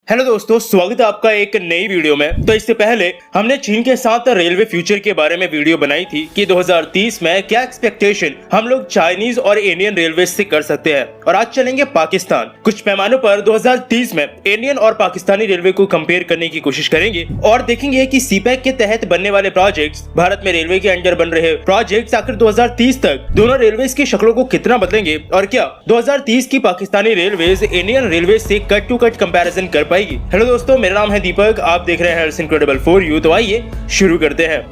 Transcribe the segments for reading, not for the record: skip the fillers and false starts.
Hello दोस्तों, स्वागत है आपका एक नई वीडियो में। तो इससे पहले हमने चीन के साथ रेलवे फ्यूचर के बारे में वीडियो बनाई थी कि 2030 में क्या एक्सपेक्टेशन हम लोग चाइनीज और इंडियन रेलवे से कर सकते हैं। और आज चलेंगे पाकिस्तान। कुछ पैमानों पर 2030 में इंडियन और पाकिस्तानी रेलवे को कंपेयर करने की कोशिश करेंगे और देखेंगे कि सीपैक के तहत बनने वाले प्रोजेक्ट्स, भारत में रेलवे के अंडर बन रहे प्रोजेक्ट्स आखिर 2030 तक दोनों रेलवे की शक्लों को कितना बदलेंगे और क्या 2030 की पाकिस्तानी रेलवे इंडियन रेलवे से कट टू कट कंपैरिजन कर पाएगी। हेलो दोस्तों, मेरा नाम है दीपक, आप देख रहे हैं इनक्रेडिबल फॉर यू। तो आइए शुरू करते हैं।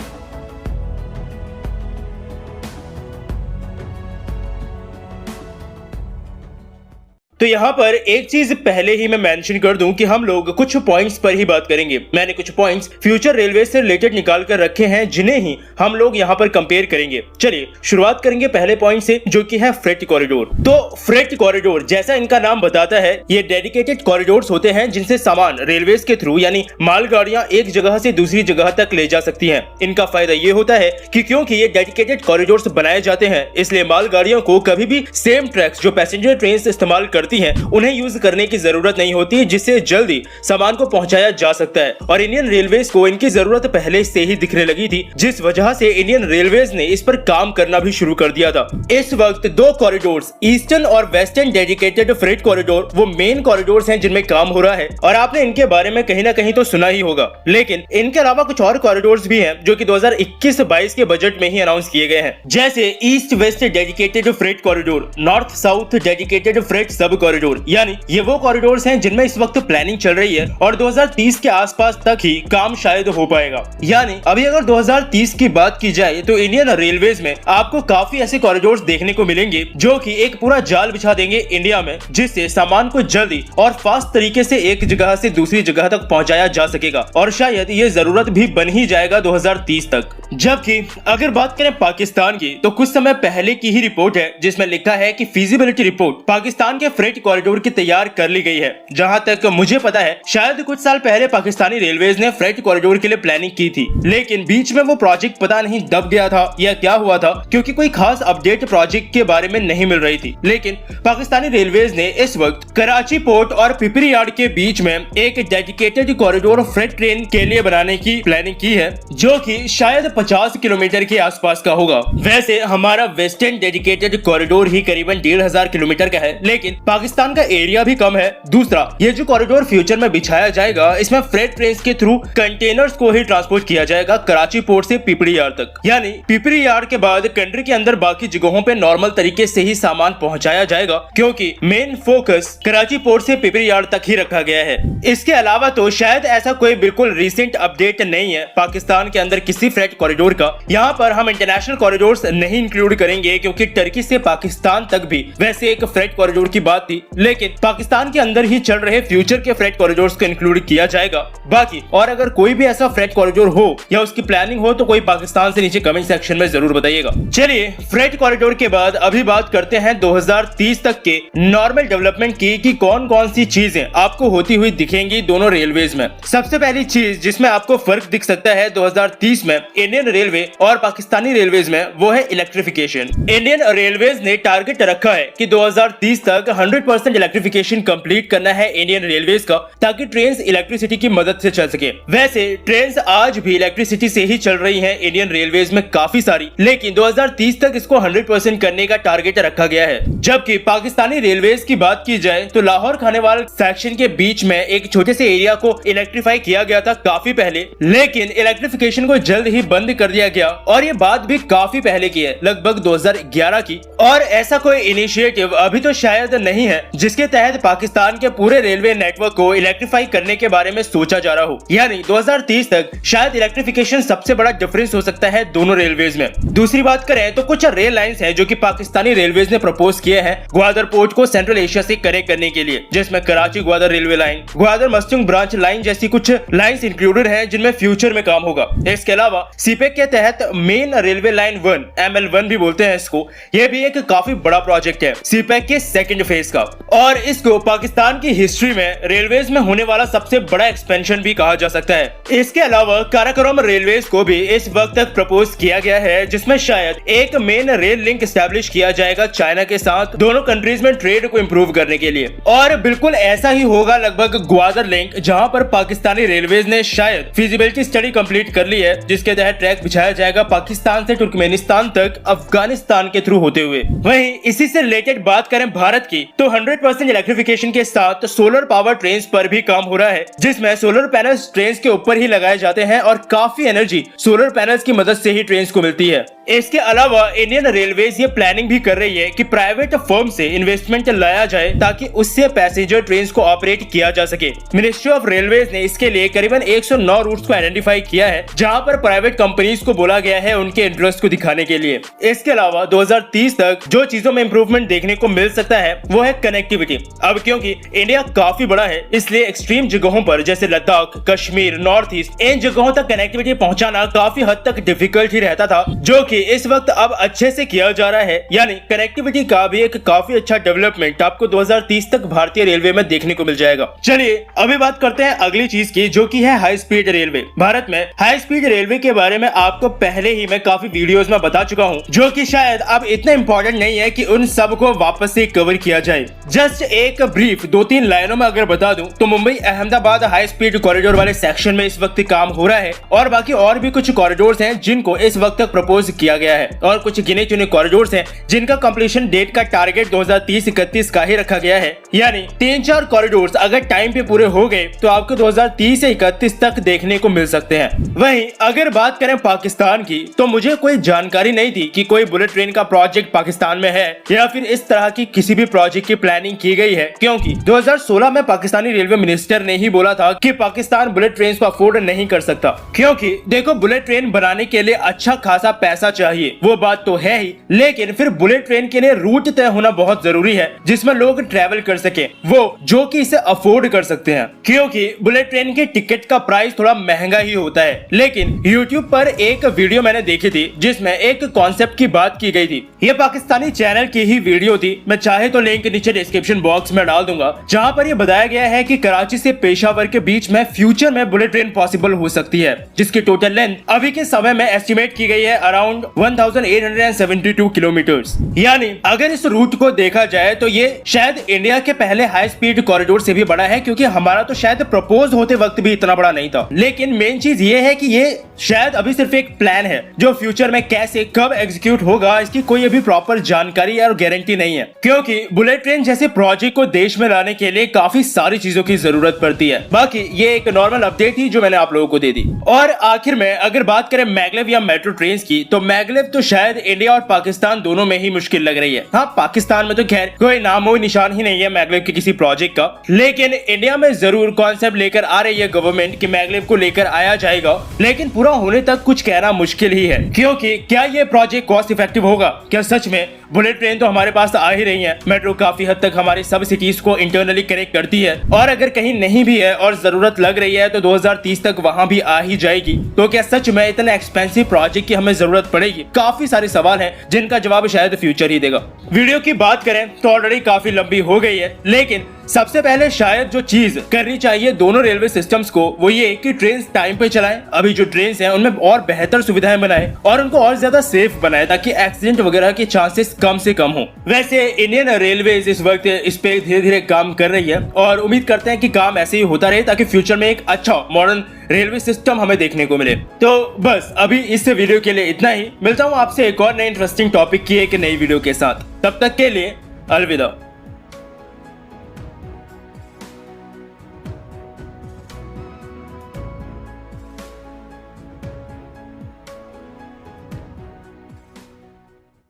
तो यहाँ पर एक चीज पहले ही मैं मेंशन कर दूं कि हम लोग कुछ पॉइंट्स पर ही बात करेंगे। मैंने कुछ पॉइंट्स फ्यूचर रेलवे से रिलेटेड निकाल कर रखे हैं जिन्हें ही हम लोग यहाँ पर कंपेयर करेंगे। चलिए शुरुआत करेंगे पहले पॉइंट से, जो कि है फ्रेट कॉरिडोर। तो फ्रेट कॉरिडोर जैसा इनका नाम बताता है, ये डेडिकेटेड कॉरिडोर्स होते हैं जिनसे सामान रेलवे के थ्रू यानी मालगाड़ियां एक जगह से दूसरी जगह तक ले जा सकती हैं। इनका फायदा ये होता है कि क्योंकि ये डेडिकेटेड कॉरिडोर्स बनाए जाते हैं, इसलिए मालगाड़ियों को कभी भी सेम ट्रैक्स जो पैसेंजर ट्रेन इस्तेमाल करती हैं उन्हें यूज करने की जरूरत नहीं होती, जिससे जल्दी सामान को पहुंचाया जा सकता है। और इंडियन रेलवेज को इनकी जरूरत पहले से ही दिखने लगी थी, जिस वजह से इंडियन रेलवेज ने इस पर काम करना भी शुरू कर दिया था। इस वक्त दो कॉरिडोर्स, ईस्टर्न और वेस्टर्न डेडिकेटेड फ्रेट कॉरिडोर, वो मेन कॉरिडोर्स हैं जिनमें काम हो रहा है और आपने इनके बारे में कहीं ना कहीं तो सुना ही होगा। लेकिन इनके अलावा कुछ और कॉरिडोर्स भी हैं जो कि 2021-22 के बजट में ही अनाउंस किए गए हैं, जैसे east west dedicated freight corridor, north south dedicated freight सब कॉरिडोर। यानी ये वो कॉरिडोर्स हैं जिनमें इस वक्त प्लानिंग चल रही है और 2030 के आसपास तक ही काम शायद हो पाएगा। यानी अभी अगर 2030 की बात की जाए तो इंडियन रेलवेज में आपको काफी ऐसे कॉरिडोर्स देखने को मिलेंगे जो कि एक पूरा जाल बिछा देंगे इंडिया में, जिससे सामान को जल्दी और फास्ट तरीके से एक जगह से दूसरी जगह तक पहुंचाया जा सकेगा और शायद ये जरूरत भी बन ही जाएगा 2030 तक। जबकि अगर बात करें पाकिस्तान की, तो कुछ समय पहले की ही रिपोर्ट है जिसमें लिखा है कि फीजिबिलिटी रिपोर्ट पाकिस्तान के फ्रेट कॉरिडोर की तैयार कर ली गई है। जहां तक मुझे पता है, शायद कुछ साल पहले पाकिस्तानी रेलवेज ने फ्रेट कॉरिडोर के लिए प्लानिंग की थी, लेकिन बीच में वो प्रोजेक्ट पता नहीं दब गया था या क्या हुआ था, क्योंकि कोई खास अपडेट प्रोजेक्ट के बारे में नहीं मिल रही थी। लेकिन पाकिस्तानी रेलवेज ने इस वक्त कराची पोर्ट और पिपरी यार्ड के बीच में एक डेडिकेटेड कॉरिडोर फ्रेट ट्रेन के लिए बनाने की प्लानिंग की है, जो कि शायद 50 किलोमीटर के आसपास का होगा। वैसे हमारा वेस्टर्न डेडिकेटेड कॉरिडोर ही करीबन 1500 किलोमीटर का है, लेकिन पाकिस्तान का एरिया भी कम है। दूसरा, ये जो कॉरिडोर फ्यूचर में बिछाया जाएगा, इसमें फ्रेट ट्रेन के थ्रू कंटेनर्स को ही ट्रांसपोर्ट किया जाएगा कराची पोर्ट से पिपरी यार्ड तक। यानी पिपरी यार्ड के बाद कंट्री के अंदर बाकी जगहों पे नॉर्मल तरीके से ही सामान पहुंचाया जाएगा, क्योंकि मेन फोकस कराची पोर्ट से पिपरी यार्ड तक ही रखा गया है। इसके अलावा तो शायद ऐसा कोई बिल्कुल रिसेंट अपडेट नहीं है पाकिस्तान के अंदर किसी फ्रेट कॉरिडोर का। यहाँ पर हम इंटरनेशनल कॉरिडोर्स नहीं इंक्लूड करेंगे, क्योंकि टर्की से पाकिस्तान तक भी वैसे एक फ्रेट कॉरिडोर की बात थी, लेकिन पाकिस्तान के अंदर ही चल रहे फ्यूचर के फ्रेट कॉरिडोर्स को इंक्लूड किया जाएगा। बाकी और अगर कोई भी ऐसा फ्रेट कॉरिडोर हो या उसकी प्लानिंग हो तो कोई पाकिस्तान से नीचे कमेंट सेक्शन में जरूर बताइएगा। चलिए फ्रेट कॉरिडोर के बाद अभी बात करते हैं 2030 तक के नॉर्मल डेवलपमेंट की कि कौन कौन सी चीजें आपको होती हुई दिखेंगी दोनों रेलवेज में। सबसे पहली चीज जिसमें आपको फर्क दिख सकता है 2030 में इंडियन रेलवे और पाकिस्तानी रेलवेज में, वो है इलेक्ट्रिफिकेशन। इंडियन रेलवेज ने टारगेट रखा है कि 2030 तक 100% इलेक्ट्रिफिकेशन कंप्लीट करना है इंडियन रेलवेज का, ताकि ट्रेन्स इलेक्ट्रिसिटी की मदद से चल सके। वैसे ट्रेन्स आज भी इलेक्ट्रिसिटी से ही चल रही हैं इंडियन रेलवेज में काफी सारी, लेकिन 2030 तक इसको 100% करने का टारगेट रखा गया है। जबकि पाकिस्तानी रेलवेज की बात की जाए तो लाहौर खानेवाल सेक्शन के बीच में एक छोटे से एरिया को इलेक्ट्रीफाई किया गया था काफी पहले, लेकिन इलेक्ट्रिफिकेशन को जल्द ही बंद कर दिया गया और ये बात भी काफी पहले की है, लगभग 2011 की। और ऐसा कोई इनिशिएटिव अभी तो शायद नहीं है जिसके तहत पाकिस्तान के पूरे रेलवे नेटवर्क को इलेक्ट्रीफाई करने के बारे में सोचा जा रहा हो। यानी 2030 तक शायद इलेक्ट्रिफिकेशन सबसे बड़ा डिफरेंस हो सकता है दोनों रेलवेज में। दूसरी बात करें तो कुछ रेल लाइंस हैं जो कि पाकिस्तानी रेलवेज ने प्रपोज किए हैं ग्वादर पोर्ट को सेंट्रल एशिया से कनेक्ट करने के लिए, जिसमें Karachi Gwadar railway line, Gwadar Mastung branch line जैसी कुछ लाइंस इंक्लूडेड हैं जिनमें फ्यूचर में काम होगा। इसके अलावा सीपेक के तहत मेन रेलवे लाइन 1 ML1 भी बोलते हैं इसको, यह भी एक काफी बड़ा प्रोजेक्ट है सीपेक के सेकंड फेज का, और इसको पाकिस्तान की हिस्ट्री में रेलवेज में होने वाला सबसे बड़ा एक्सपेंशन भी कहा जा सकता है। इसके अलावा काराकोरम रेलवेज को भी इस वक्त तक प्रपोज किया गया है, जिसमें शायद एक मेन रेल लिंक एस्टैब्लिश किया जाएगा चाइना के साथ, दोनों कंट्रीज में ट्रेड को इम्प्रूव करने के लिए। और बिल्कुल ऐसा ही होगा लगभग ग्वादर लिंक, जहां पर पाकिस्तानी रेलवेज ने शायद फिजिबिलिटी स्टडी कंप्लीट कर ली है, जिसके तहत ट्रैक बिछाया जाएगा पाकिस्तान से तुर्कमेनिस्तान तक अफगानिस्तान के थ्रू होते हुए। वहीं इसी से रिलेटेड बात करें भारत की, तो 100% इलेक्ट्रिफिकेशन के साथ सोलर पावर ट्रेन पर भी काम हो रहा है, जिसमें सोलर पैनल्स ट्रेन के ऊपर ही लगाए जाते हैं और काफी एनर्जी सोलर पैनल्स की मदद से ही ट्रेन को मिलती है। इसके अलावा इंडियन रेलवेज ये प्लानिंग भी कर रही है कि प्राइवेट फर्म से इन्वेस्टमेंट लाया जाए ताकि उससे पैसेंजर ट्रेन को ऑपरेट किया जा सके। मिनिस्ट्री ऑफ रेलवेज ने इसके लिए करीबन 109 रूट्स को आइडेंटिफाई किया है, जहां पर प्राइवेट कंपनीज को बोला गया है उनके इंटरेस्ट को दिखाने के लिए। इसके अलावा 2030 तक जो चीजों में इंप्रूवमेंट देखने को मिल सकता है वो है कनेक्टिविटी। अब क्योंकि इंडिया काफी बड़ा है, इसलिए एक्सट्रीम जगहों पर जैसे लद्दाख, कश्मीर, नॉर्थ ईस्ट, इन जगहों तक कनेक्टिविटी पहुंचाना काफी हद तक डिफिकल्ट ही रहता था, जो कि इस वक्त अब अच्छे से किया जा रहा है। यानी कनेक्टिविटी का भी एक काफी अच्छा डेवलपमेंट आपको 2030 तक भारतीय रेलवे में देखने को मिल जाएगा। चलिए अभी बात करते हैं अगली चीज की, जो कि है हाई स्पीड रेलवे। भारत में हाई स्पीड रेलवे के बारे में आपको पहले ही मैं काफी वीडियोस में बता चुका हूं, जो कि शायद अब इतना इंपॉर्टेंट नहीं है कि उन सब को वापस से कवर किया जाए। जस्ट एक ब्रीफ 2-3 लाइनों में अगर बता दूं तो Mumbai Ahmedabad high speed corridor वाले सेक्शन में इस वक्त काम हो रहा है, और बाकी और भी कुछ कॉरिडोर्स हैं जिनको इस वक्त तक प्रपोज किया गया है, और कुछ गिने चुने कॉरिडोर्स हैं जिनका कंप्लीशन डेट का टारगेट 2030-31 का ही रखा गया है। यानी 3-4 कॉरिडोर्स अगर टाइम पे पूरे हो गए तो आपको 2030 से 31 तक देखने को मिल सकते हैं। वहीं अगर बात करें पाकिस्तान की, तो मुझे कोई जानकारी नहीं थी कि कोई बुलेट ट्रेन का प्रोजेक्ट पाकिस्तान में है या फिर इस तरह की किसी भी प्रोजेक्ट की प्लानिंग की गई है, क्योंकि 2016 में पाकिस्तानी रेलवे मिनिस्टर ने ही बोला था कि पाकिस्तान बुलेट ट्रेन को अफोर्ड नहीं कर सकता, क्योंकि देखो बुलेट ट्रेन बनाने के लिए अच्छा खासा पैसा चाहिए, वो बात तो है ही, लेकिन फिर बुलेट ट्रेन के लिए रूट तय होना बहुत जरूरी है जिसमें लोग ट्रेवल कर सके, वो जो कि इसे अफोर्ड कर सकते हैं, क्योंकि बुलेट ट्रेन की टिकट का प्राइस थोड़ा महंगा ही होता है। लेकिन YouTube पर एक वीडियो मैंने देखी थी जिसमें एक कॉन्सेप्ट की बात की गई थी। ये पाकिस्तानी चैनल की ही वीडियो थी, मैं चाहे तो लिंक नीचे डिस्क्रिप्शन बॉक्स में डाल दूंगा, जहां पर ये बताया गया है कि कराची से पेशावर के बीच में फ्यूचर में बुलेट ट्रेन पॉसिबल हो सकती है, जिसकी टोटल लेंथ अभी के समय में एस्टिमेट की गई है अराउंड 1872 किलोमीटर्स। यानी अगर इस रूट को देखा जाए तो ये शायद इंडिया के पहले हाई स्पीड कॉरिडोर से भी बड़ा है, क्योंकि हमारा तो शायद प्रपोज होते वक्त भी इतना बड़ा नहीं था। लेकिन मेन चीज ये है कि ये शायद अभी सिर्फ एक प्लान है, जो फ्यूचर में कैसे कब एग्जीक्यूट होगा इसकी कोई अभी प्रॉपर जानकारी और गारंटी नहीं है, क्योंकि बुलेट ट्रेन जैसे प्रोजेक्ट को देश में लाने के लिए काफी सारी चीजों की जरूरत पड़ती है। बाकी ये एक नॉर्मल अपडेट थी जो मैंने आप लोगों को दे दी। और आखिर में अगर बात करें मैगलेव या मेट्रो ट्रेन की, तो मैगलेव तो शायद इंडिया और पाकिस्तान दोनों में ही मुश्किल लग रही है। हाँ, पाकिस्तान में तो खैर कोई नामो निशान ही नहीं है मैगलेव के किसी प्रोजेक्ट का, लेकिन इंडिया में जरूर कॉन्सेप्ट लेकर आ रही है गवर्नमेंट कि मैगलेव को लेकर आया जाएगा, लेकिन पूरा होने तक कुछ कहना मुश्किल ही है, क्योंकि क्या ये प्रोजेक्ट कॉस्ट इफेक्टिव होगा? क्या सच में बुलेट ट्रेन तो हमारे पास आ ही रही है, मेट्रो काफी हद तक हमारी सब सिटीज को इंटरनली कनेक्ट करती है, और अगर कहीं नहीं भी है और जरूरत लग रही है तो 2030 तक वहां भी आ ही जाएगी, तो क्या सच में इतना एक्सपेंसिव प्रोजेक्ट की हमें जरूरत पड़ेगी? काफी सारे सवाल हैं जिनका जवाब शायद फ्यूचर ही देगा। वीडियो की बात करें तो ऑलरेडी काफी लंबी हो गई है, लेकिन सबसे पहले शायद जो चीज करनी चाहिए दोनों रेलवे सिस्टम्स को वो ये कि ट्रेन टाइम पे चलाएं। अभी जो ट्रेन हैं उनमें और बेहतर सुविधाएं बनाएं और उनको और ज्यादा सेफ बनाएं, ताकि एक्सीडेंट वगैरह के चांसेस कम से कम हो। वैसे इंडियन रेलवेज इस वक्त इस पे धीरे धीरे काम कर रही है, और उम्मीद करते हैं कि काम ऐसे ही होता रहे, ताकि फ्यूचर में एक अच्छा मॉडर्न रेलवे सिस्टम हमें देखने को मिले। तो बस अभी इस वीडियो के लिए इतना ही। मिलता हूँ आपसे एक और नए इंटरेस्टिंग टॉपिक की एक नई वीडियो के साथ। तब तक के लिए अलविदा।